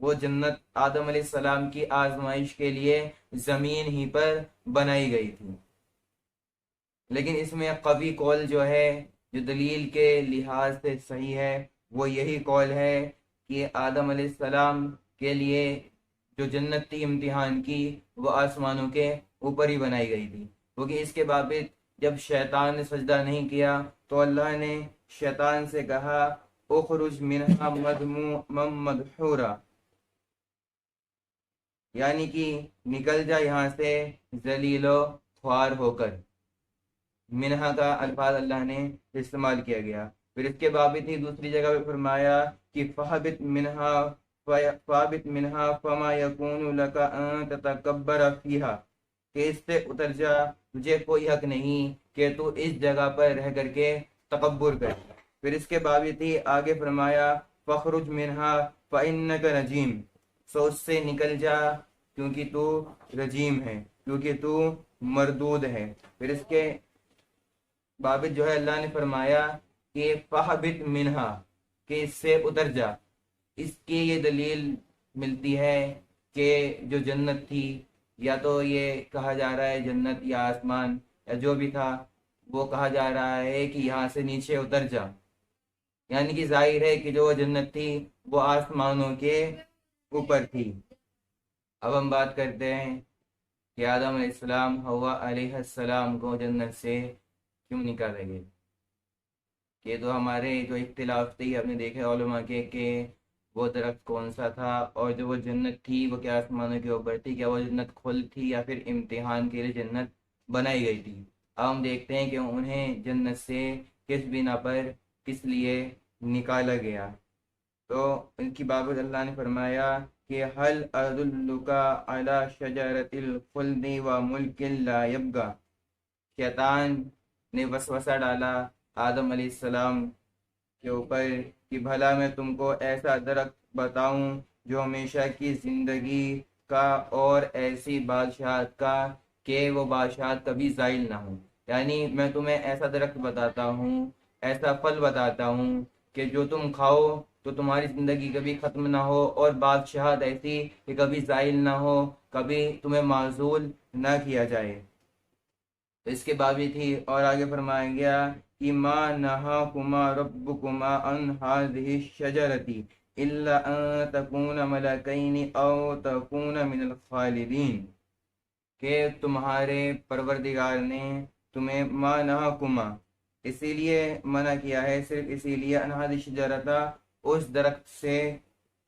وہ جنت آدم علیہ السلام کی آزمائش کے لیے زمین ہی پر بنائی گئی تھی۔ لیکن اس میں قوی قول جو ہے، جو دلیل کے لحاظ سے صحیح ہے، وہ یہی قول ہے کہ آدم علیہ السلام کے لیے جو جنت تھی امتحان کی، وہ آسمانوں کے اوپر ہی بنائی گئی تھی، کیونکہ اس کے بابت جب شیطان نے سجدہ نہیں کیا تو اللہ نے شیطان سے کہا اخرج منہا مذموما مدحورا، یعنی کہ نکل جا یہاں سے ذلیل و خوار ہو کر۔ منہا کا الفاظ اللہ نے استعمال کیا گیا۔ پھر اس کے بابت ہی دوسری جگہ پہ فرمایا کہ فَهْبِطْ مِنْهَا فَمَا يَكُونُ لَكَ أَن تَتَكَبَّرَ فِيهَا، کہ اس سے اتر جا، تجھے کوئی حق نہیں کہ تو اس جگہ پر رہ کر کے تکبر کر۔ پھر اس کے بابت ہی آگے فرمایا فَخْرُجْ مِنْهَا فَإِنَّكَ رَجِيمٌ، سو اس سے نکل جا کیونکہ تو رجیم ہے، کیونکہ تو مردود ہے۔ پھر اس کے بابت جو ہے اللہ نے فرمایا کہ فَهْبِطْ مِنْهَا، کہ اس سے اتر جا۔ اس کی یہ دلیل ملتی ہے کہ جو جنت تھی، یا تو یہ کہا جا رہا ہے جنت یا آسمان یا جو بھی تھا، وہ کہا جا رہا ہے کہ یہاں سے نیچے اتر جا، یعنی کہ ظاہر ہے کہ جو وہ جنت تھی وہ آسمانوں کے اوپر تھی۔ اب ہم بات کرتے ہیں کہ آدم علیہ السلام حوا علیہ السلام کو جنت سے کیوں نکالے گئے۔ کہ تو ہمارے جو اختلاف تھی ہم نے دیکھے علماء کے کہ وہ درخت کون سا تھا، اور جو وہ جنت تھی وہ کیا آسمانوں کے اوپر تھی، کیا وہ جنت کھل تھی یا پھر امتحان کے لیے جنت بنائی گئی تھی۔ اب ہم دیکھتے ہیں کہ انہیں جنت سے کس بنا پر کس لیے نکالا گیا۔ تو ان کی بابت اللہ نے فرمایا کہ حل ادلک علی شجرۃ الخلد وملک لا یبغی، شیطان نے وسوسہ ڈالا آدم علیہ السلام کے اوپر کہ بھلا میں تم کو ایسا درخت بتاؤں جو ہمیشہ کی زندگی کا اور ایسی بادشاہت کا کہ وہ بادشاہت کبھی زائل نہ ہو، یعنی میں تمہیں ایسا درخت بتاتا ہوں، ایسا پھل بتاتا ہوں کہ جو تم کھاؤ تو تمہاری زندگی کبھی ختم نہ ہو، اور بادشاہت ایسی کہ کبھی زائل نہ ہو، کبھی تمہیں معزول نہ کیا جائے۔ تو اس کے بابت ہی اور آگے فرمایا گیا کہ ما نہاکما ربکما عن ہذہ الشجرۃ الا ان تکونا ملکین او تکونا من الخالدین، کہ تمہارے پروردگار نے تمہیں ما نہاکما اسی لیے منع کیا ہے، صرف اسی لیے ان ہذہ الشجرۃ، اس درخت سے،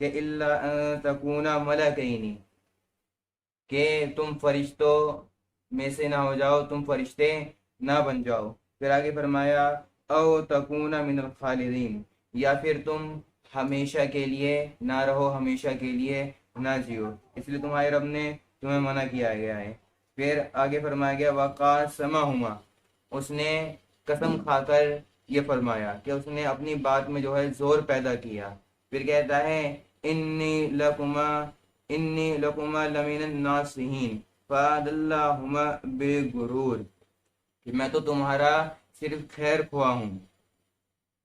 کہ الا ان تکونا ملکین، کہ تم فرشتوں میں سے نہ ہو جاؤ، تم فرشتے نہ بن جاؤ۔ پھر آگے فرمایا او تکون من الخالدین، یا پھر تم ہمیشہ کے لیے نہ رہو، ہمیشہ کے لیے نہ جیو، اس لیے تمہارے رب نے تمہیں منع کیا گیا ہے۔ پھر آگے فرمایا گیا وقاسمہما، اس نے قسم کھا کر یہ فرمایا کہ اس نے اپنی بات میں جو ہے زور پیدا کیا۔ پھر کہتا ہے انی لکما لمن الناصحین فَأَدَلَّهُمَا بِغُرُورٍ، کہ میں تو تمہارا صرف خیر خواہ ہوں،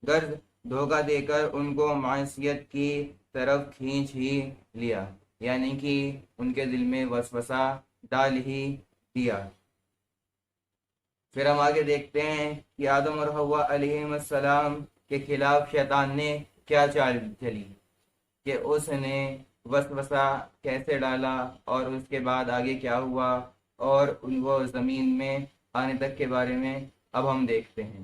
غرض دھوکہ دے کر ان کو معصیت کی طرف کھینچ ہی لیا، یعنی کہ ان کے دل میں وسوسہ ڈال ہی دیا۔ پھر ہم آگے دیکھتے ہیں کہ آدم اور حوا علیہ السلام کے خلاف شیطان نے کیا چال چلی، کہ اس نے وسوسہ کیسے ڈالا اور اس کے بعد آگے کیا ہوا، اور وہ زمین میں آنے تک کے بارے میں اب ہم دیکھتے ہیں۔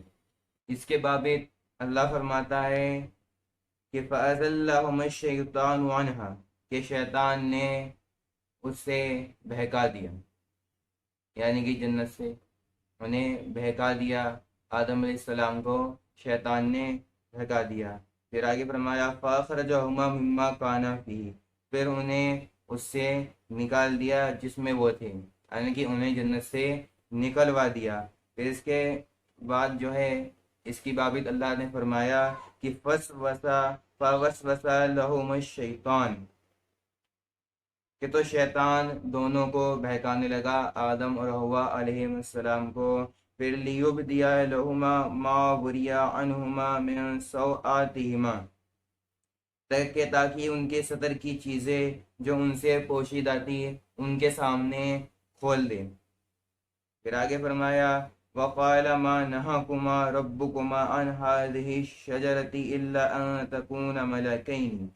اس کے بابت اللہ فرماتا ہے کہ فَأَزَلَّهُمَا الشَّيْطَانُ عَنْهَا، کہ شیطان نے اس سے بہکا دیا، یعنی کہ جنت سے انہیں بہکا دیا، آدم علیہ السلام کو شیطان نے بہکا دیا۔ پھر آگے فرمایا فَأَخْرَجَهُمَا مِمَّا كَانَا فِيهِ، پھر انہیں اس سے نکال دیا جس میں وہ تھے، یعنی کہ انہیں جنت سے نکلوا دیا۔ پھر اس کے بعد جو ہے اس کی بابت اللہ نے فرمایا کہ فَوَسْوَسَ لَهُمَا الشَّيْطَانُ، کہ تو شیطان دونوں کو بہکانے لگا، آدم اور حوا علیہ السلام کو۔ پھر لِيُبْدِيَ لَهُمَا مَا وُرِيَ عَنْهُمَا مِنْ سَوْآتِهِمَا، تاکہ ان کے صدر کی چیزیں جو ان سے پوشیدہ تھی ان کے سامنے کھول دیں۔ پھر آگے فرمایا وَقَالَ مَا نَهَاكُمَا رَبُّكُمَا عَنْ هَٰذِهِ الشَّجَرَةِ إِلَّا أَن تَكُونَا مَلَكَيْنِ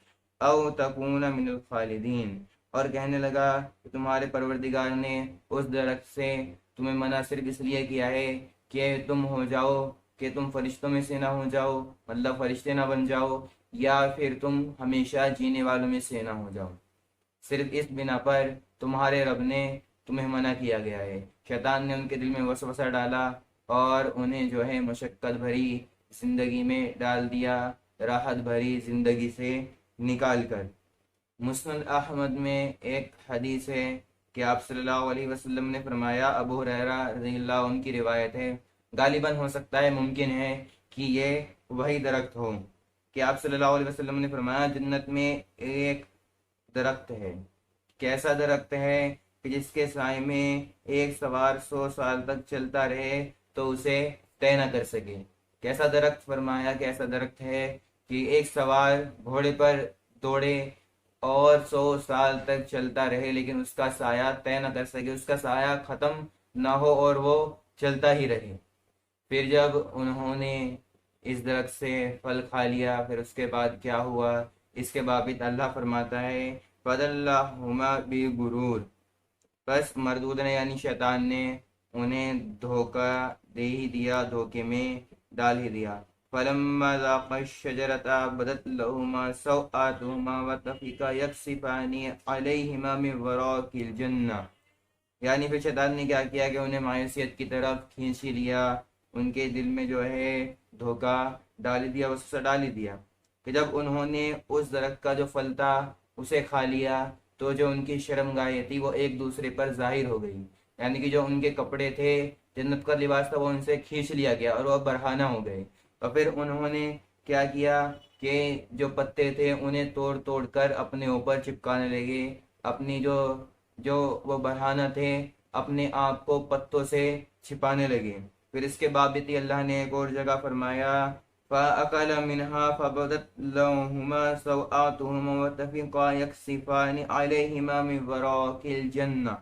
أَوْ تَكُونَا مِنَ الْخَالِدِينَ، اور کہنے لگا کہ تمہارے پروردگار نے اس درخت سے تمہیں منع صرف اس لیے کیا ہے کہ تم ہو جاؤ، کہ تم فرشتوں میں سے نہ ہو جاؤ، مطلب فرشتے نہ بن جاؤ، یا پھر تم ہمیشہ جینے والوں میں سے نہ ہو جاؤ۔ صرف اس بنا پر تمہارے رب نے تمہیں منع کیا گیا ہے۔ شیطان نے ان کے دل میں وسوسہ ڈالا اور انہیں جو ہے مشقت بھری زندگی میں ڈال دیا، راحت بھری زندگی سے نکال کر۔ مسند احمد میں ایک حدیث ہے کہ آپ صلی اللہ علیہ وسلم نے فرمایا، ابو ہریرہ رضی اللہ عنہ کی روایت ہے، غالباً ہو سکتا ہے، ممکن ہے کہ یہ وہی درخت ہو، کہ آپ صلی اللہ علیہ وسلم نے فرمایا جنت میں ایک درخت ہے۔ کیسا درخت ہے کہ جس کے سائے میں ایک سوار 100 سال تک چلتا رہے تو اسے طے نہ کر سکے۔ کیسا درخت؟ فرمایا کہ ایسا درخت ہے کہ ایک سوار گھوڑے پر دوڑے اور 100 سال تک چلتا رہے لیکن اس کا سایہ طے نہ کر سکے، اس کا سایہ ختم نہ ہو اور وہ چلتا ہی رہے۔ پھر جب انہوں نے اس درخت سے پھل کھا لیا، پھر اس کے بعد کیا ہوا؟ اس کے بابت اللہ فرماتا ہے فَدَلَّهُمَا بِغُرُورٍ، بس مردود نے یعنی شیطان نے انہیں دھوکہ دے ہی دیا، دھوکے میں ڈال ہی دیا۔ فَلَمَّا ذَاقَا الشَّجَرَةَ بَدَتْ لَهُمَا سَوْآتُهُمَا وَطَفِقَا يَخْصِفَانِ عَلَيْهِمَا مِن وَرَاقِ الْجَنَّةِ، یعنی پھر شیطان نے کیا کیا کہ انہیں مایوسیت کی طرف کھینچ ہی لیا، ان کے دل میں جو ہے دھوکہ ڈال دیا، وسوسہ ڈال ہی دیا کہ جب انہوں نے اس درخت کا جو پھل تھا اسے کھا لیا تو جو ان کی شرم گاہیں تھی وہ ایک دوسرے پر ظاہر ہو گئی، یعنی کہ جو ان کے کپڑے تھے، جنت کا لباس تھا، وہ ان سے کھینچ لیا گیا اور وہ برہنہ ہو گئے۔ اور پھر انہوں نے کیا کیا کہ جو پتے تھے انہیں توڑ توڑ کر اپنے اوپر چپکانے لگے، اپنی جو وہ برہنہ تھے اپنے آپ کو پتوں سے چھپانے لگے۔ پھر اس کے بابت ہی اللہ نے ایک اور جگہ فرمایا فَأَكَلَ مِنْهَا فَبَدَتْ لَهُمَا سَوْآتُهُمَا وَطَفِقَا يَخْصِفَانِ عَلَيْهِمَا مِن وَرَاقِ الْجَنَّةِ،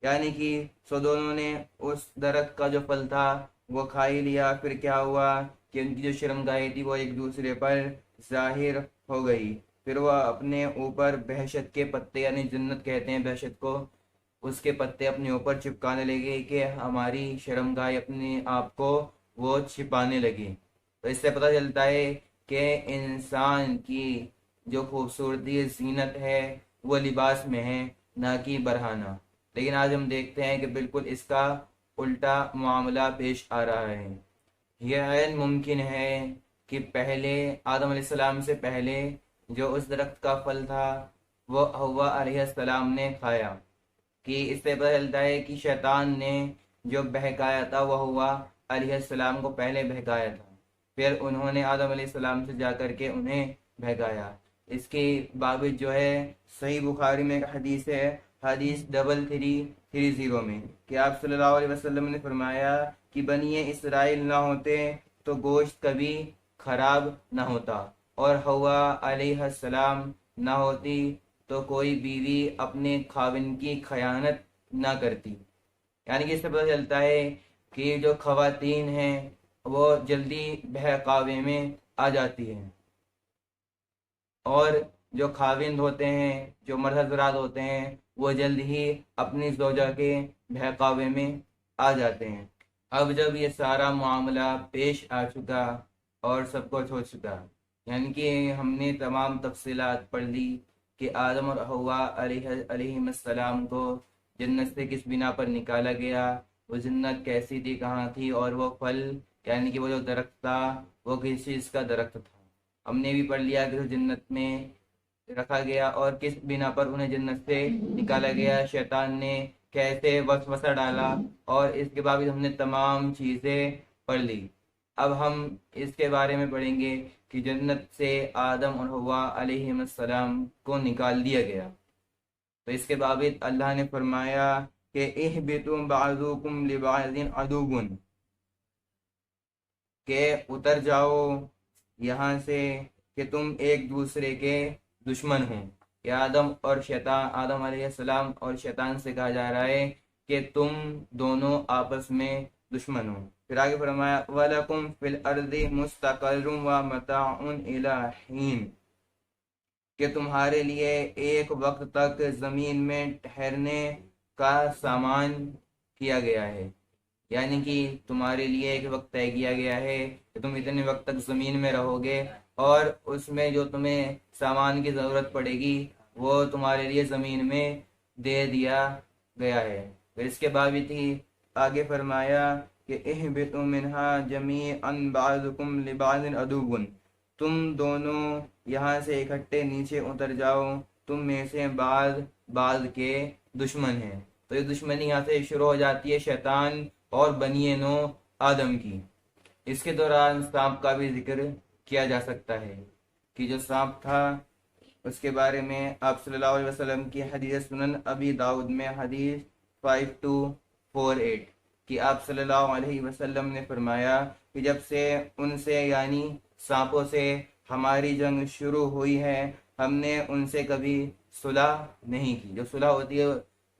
یعنی کہ سو دونوں نے اس درخت کا جو پھل تھا وہ کھا ہی لیا، پھر کیا ہوا کہ ان کی جو شرمگاہیں تھی وہ ایک دوسرے پر ظاہر ہو گئی، پھر وہ اپنے اوپر بہشت کے پتے، یعنی جنت کہتے ہیں بہشت کو، اس کے پتے اپنے اوپر چپکانے لگے کہ ہماری شرمگاہ اپنے آپ کو وہ چھپانے لگی۔ تو اس سے پتہ چلتا ہے کہ انسان کی جو خوبصورتی زینت ہے وہ لباس میں ہے، نہ کہ برہنہ۔ لیکن آج ہم دیکھتے ہیں کہ بالکل اس کا الٹا معاملہ پیش آ رہا ہے۔ یہ عین ممکن ہے کہ پہلے آدم علیہ السلام سے پہلے جو اس درخت کا پھل تھا وہ حوا علیہ السلام نے کھایا، کہ اس سے پتہ چلتا ہے کہ شیطان نے جو بہکایا تھا وہ حوا علیہ السلام کو پہلے بہکایا تھا، پھر انہوں نے آدم علیہ السلام سے جا کر کے انہیں بہکایا۔ اس کی بابت جو ہے صحیح بخاری میں ایک حدیث ہے، حدیث 3330 میں، کہ آپ صلی اللہ علیہ وسلم نے فرمایا کہ بنی اسرائیل نہ ہوتے تو گوشت کبھی خراب نہ ہوتا، اور حوا علیہ السلام نہ ہوتی تو کوئی بیوی اپنے خاوند کی خیانت نہ کرتی۔ یعنی کہ اس سے پتہ چلتا ہے کہ جو خواتین ہیں وہ جلدی بہکاوے میں آ جاتی ہیں، اور جو خاوند ہوتے ہیں، جو مرد حضرات ہوتے ہیں، وہ جلد ہی اپنی زوجہ کے بہکاوے میں آ جاتے ہیں۔ اب جب یہ سارا معاملہ پیش آ چکا اور سب کچھ ہو چکا، یعنی کہ ہم نے تمام تفصیلات پڑھ لی کہ آدم اور حوا علیہ السلام کو جنت سے کس بنا پر نکالا گیا، وہ جنت کیسی تھی، کہاں تھی، اور وہ پھل یعنی کہ وہ جو درخت تھا وہ کس چیز کا درخت تھا۔ ہم نے بھی پڑھ لیا کہ جنت میں رکھا گیا اور کس بنا پر انہیں جنت سے نکالا گیا، شیطان نے کیسے وسوسہ ڈالا، اور اس کے بعد ہم نے تمام چیزیں پڑھ لی۔ اب ہم اس کے بارے میں پڑھیں گے کہ جنت سے آدم اور حوا علیہ السلام کو نکال دیا گیا۔ تو اس کے بابت اللہ نے فرمایا کہ اہبطوا بعضکم لبعض عدو، کہ اتر جاؤ یہاں سے، کہ تم ایک دوسرے کے دشمن ہوں. کہ آدم علیہ السلام اور شیطان سے کہا جا رہا ہے کہ تم دونوں آپس میں دشمن ہو. پھر آگے فرمایا وَلَكُمْ فِي الْأَرْضِ مُسْتَقَرٌّ وَمَتَاعٌ إِلَىٰ حِينٍ، کہ تمہارے لیے ایک وقت تک زمین میں ٹھہرنے کا سامان کیا گیا ہے. یعنی کہ تمہارے لیے ایک وقت طے کیا گیا ہے کہ تم اتنے وقت تک زمین میں رہو گے، اور اس میں جو تمہیں سامان کی ضرورت پڑے گی وہ تمہارے لیے زمین میں دے دیا گیا ہے. پھر اس کے باوجود ہی آگے فرمایا کہ اہبطوا منہا جمیعا بعضکم لبعض عدو، تم دونوں یہاں سے اکٹھے نیچے اتر جاؤ، تم میں سے بعض کے دشمن ہیں. تو یہ دشمنی یہاں سے شروع ہو جاتی ہے شیطان اور بنی نو آدم کی. اس کے دوران سانپ کا بھی ذکر کیا جا سکتا ہے کہ جو سانپ تھا اس کے بارے میں آپ صلی اللہ علیہ وسلم کی حدیث سنن ابی داؤد میں حدیث 5248 کہ آپ صلی اللہ علیہ وسلم نے فرمایا کہ جب سے ان سے یعنی سانپوں سے ہماری جنگ شروع ہوئی ہے، ہم نے ان سے کبھی صلح نہیں کی. جو صلح ہوتی ہے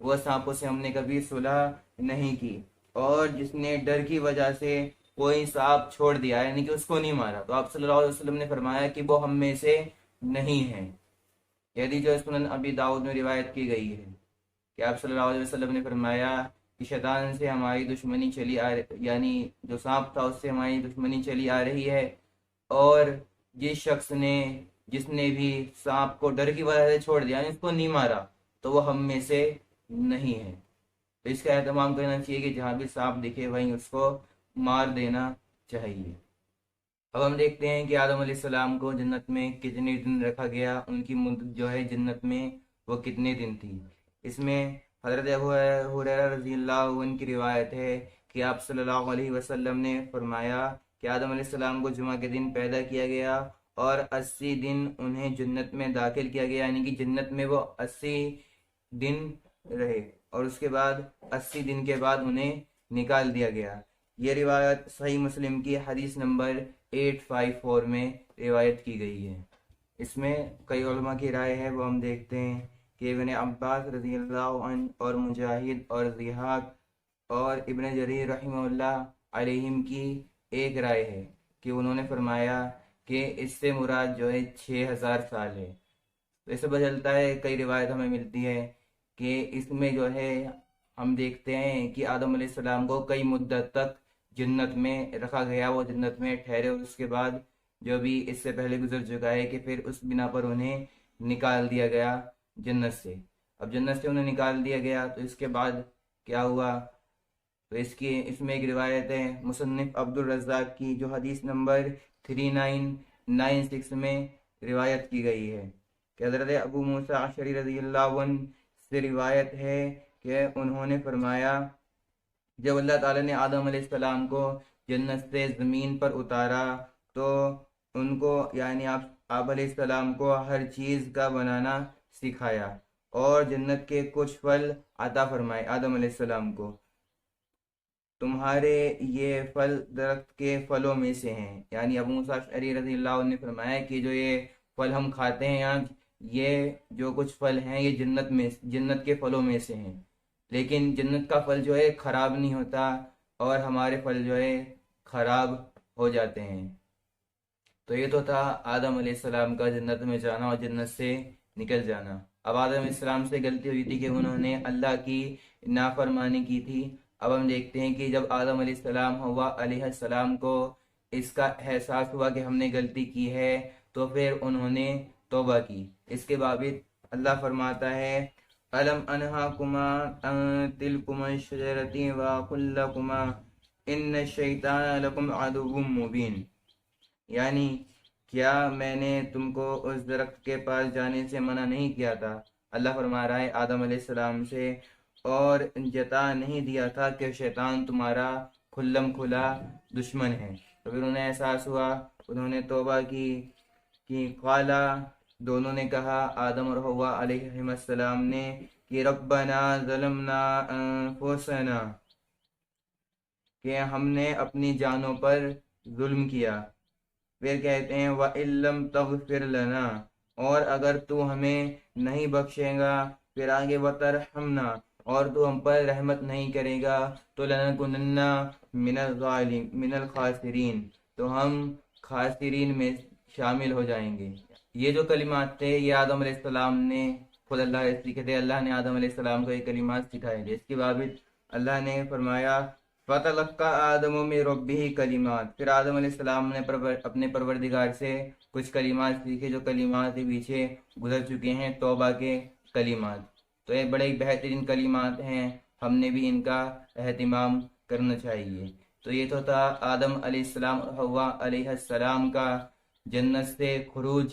وہ سانپوں سے ہم نے کبھی صلح نہیں کی. اور جس نے ڈر کی وجہ سے کوئی سانپ چھوڑ دیا یعنی کہ اس کو نہیں مارا، تو آپ صلی اللہ علیہ وسلم نے فرمایا کہ وہ ہم میں سے نہیں ہے. یعنی جو سنن ابی داؤد میں روایت کی گئی ہے کہ آپ صلی اللہ علیہ وسلم نے فرمایا کہ شیطان سے ہماری دشمنی چلی یعنی جو سانپ تھا اس سے ہماری دشمنی چلی آ رہی ہے، اور جس نے بھی سانپ کو ڈر کی وجہ سے چھوڑ دیا یعنی اس کو نہیں مارا تو وہ ہم میں سے نہیں ہے. تو اس کا اہتمام کرنا چاہیے کہ جہاں بھی سانپ دکھے وہیں اس کو مار دینا چاہیے. اب ہم دیکھتے ہیں کہ آدم علیہ السلام کو جنت میں کتنے دن رکھا گیا، ان کی مدت جو ہے جنت میں وہ کتنے دن تھی. اس میں حضرت ابو ہریرہ رضی اللہ عنہ کی روایت ہے کہ آپ صلی اللہ علیہ وسلم نے فرمایا کہ آدم علیہ السلام کو جمعہ کے دن پیدا کیا گیا اور 80 دن انہیں جنت میں داخل کیا گیا، یعنی کہ جنت میں وہ 80 دن رہے اور اس کے بعد 80 دن کے بعد انہیں نکال دیا گیا. یہ روایت صحیح مسلم کی حدیث نمبر 854 میں روایت کی گئی ہے. اس میں کئی علماء کی رائے ہے، وہ ہم دیکھتے ہیں کہ ابن عباس رضی اللہ عنہ اور مجاہد اور ضحاک اور ابن جریر رحمہ اللہ علیہم کی ایک رائے ہے کہ انہوں نے فرمایا کہ اس سے مراد جو ہے 6000 سال ہے. تو اس سے پتہ چلتا ہے کئی روایت ہمیں ملتی ہے کہ اس میں جو ہے ہم دیکھتے ہیں کہ آدم علیہ السلام کو کئی مدت تک جنت میں رکھا گیا، وہ جنت میں ٹھہرے، اس کے بعد جو بھی اس سے پہلے گزر چکا ہے کہ پھر اس بنا پر انہیں نکال دیا گیا جنت سے. اب جنت سے انہیں نکال دیا گیا تو اس کے بعد کیا ہوا؟ تو اس میں ایک روایت ہے مصنف عبد الرزاق کی جو حدیث نمبر 3996 میں روایت کی گئی ہے کہ حضرت ابو موسیٰ اشعری رضی اللہ عنہ سے روایت ہے کہ انہوں نے فرمایا جب اللہ تعالیٰ نے آدم علیہ السلام کو جنت سے زمین پر اتارا تو ان کو یعنی آپ علیہ السلام کو ہر چیز کا بنانا سکھایا اور جنت کے کچھ پھل عطا فرمائے آدم علیہ السلام کو. تمہارے یہ پھل درخت کے پھلوں میں سے ہیں. یعنی ابو موسیٰ اشعری رضی اللہ عنہ نے فرمایا کہ جو یہ پھل ہم کھاتے ہیں یہاں، یہ جو کچھ پھل ہیں یہ جنت کے پھلوں میں سے ہیں، لیکن جنت کا پھل جو ہے خراب نہیں ہوتا اور ہمارے پھل جو ہے خراب ہو جاتے ہیں. تو یہ تو تھا آدم علیہ السلام کا جنت میں جانا اور جنت سے نکل جانا. اب آدم علیہ السلام سے غلطی ہوئی تھی کہ انہوں نے اللہ کی نافرمانی کی تھی. اب ہم دیکھتے ہیں کہ جب آدم علیہ السلام حوا علیہ السلام کو اس کا احساس ہوا کہ ہم نے غلطی کی ہے تو پھر انہوں نے توبہ کی. اس کے باوجود اللہ فرماتا ہے أَلَمْ أَنْهَاكُمَا عَنْ تِلْكُمَا الشَّجَرَةِ وَأَقُلْ لَكُمَا إِنَّ الشَّيْطَانَ لَكُمْ عَدُوٌّ مُّبِينٌ، یعنی کیا میں نے تم کو اس درخت کے پاس جانے سے منع نہیں کیا تھا؟ اللہ فرما رہا ہے آدم علیہ السلام سے، اور جتا نہیں دیا تھا کہ شیطان تمہارا کھلم کھلا دشمن ہے. تو پھر انہیں احساس ہوا، انہوں نے توبہ کی قالا، دونوں نے کہا آدم اور حوا علیہ السلام نے کہ ربنا ظلمنا انفسنا، کہ ہم نے اپنی جانوں پر ظلم کیا. پھر کہتے ہیں وَإِلَّمْ تَغْفِرْ لَنَا، اور اگر تو ہمیں نہیں بخشے گا، پھر آگے وَتَرْحَمْنَا، اور تو ہم پر رحمت نہیں کرے گا، تو لَنَكُونَنَّ مِنَ الْخَاسِرِينَ، تو ہم خاسرین میں شامل ہو جائیں گے۔ یہ جو کلمات تھے یہ آدم علیہ السلام نے خود اللہ سے سیکھے تھے، اللہ نے آدم علیہ السلام کو یہ کلمات سکھائے تھے۔ اس کے بعد اللہ نے فرمایا فَتَلَقَّى آدَمُ مِن رَبِّهِ کلمات، پھر آدم علیہ السلام نے اپنے پروردگار سے کچھ کلمات سیکھے، جو کلمات کے پیچھے گزر چکے ہیں، توبہ کے کلمات۔ تو یہ بڑے بہترین کلمات ہیں، ہم نے بھی ان کا اہتمام کرنا چاہیے۔ تو یہ تو تھا آدم علیہ السلام اور حوا علیہ السلام کا جنت سے خروج،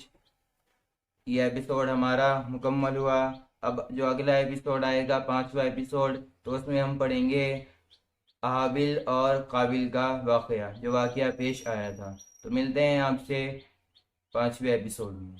یہ ایپیسوڈ ہمارا مکمل ہوا۔ اب جو اگلا ایپیسوڈ آئے گا 5واں ایپیسوڈ، تو اس میں ہم پڑھیں گے حابیل اور قابیل کا واقعہ، جو واقعہ پیش آیا تھا۔ تو ملتے ہیں آپ سے 5ویں ایپیسوڈ میں۔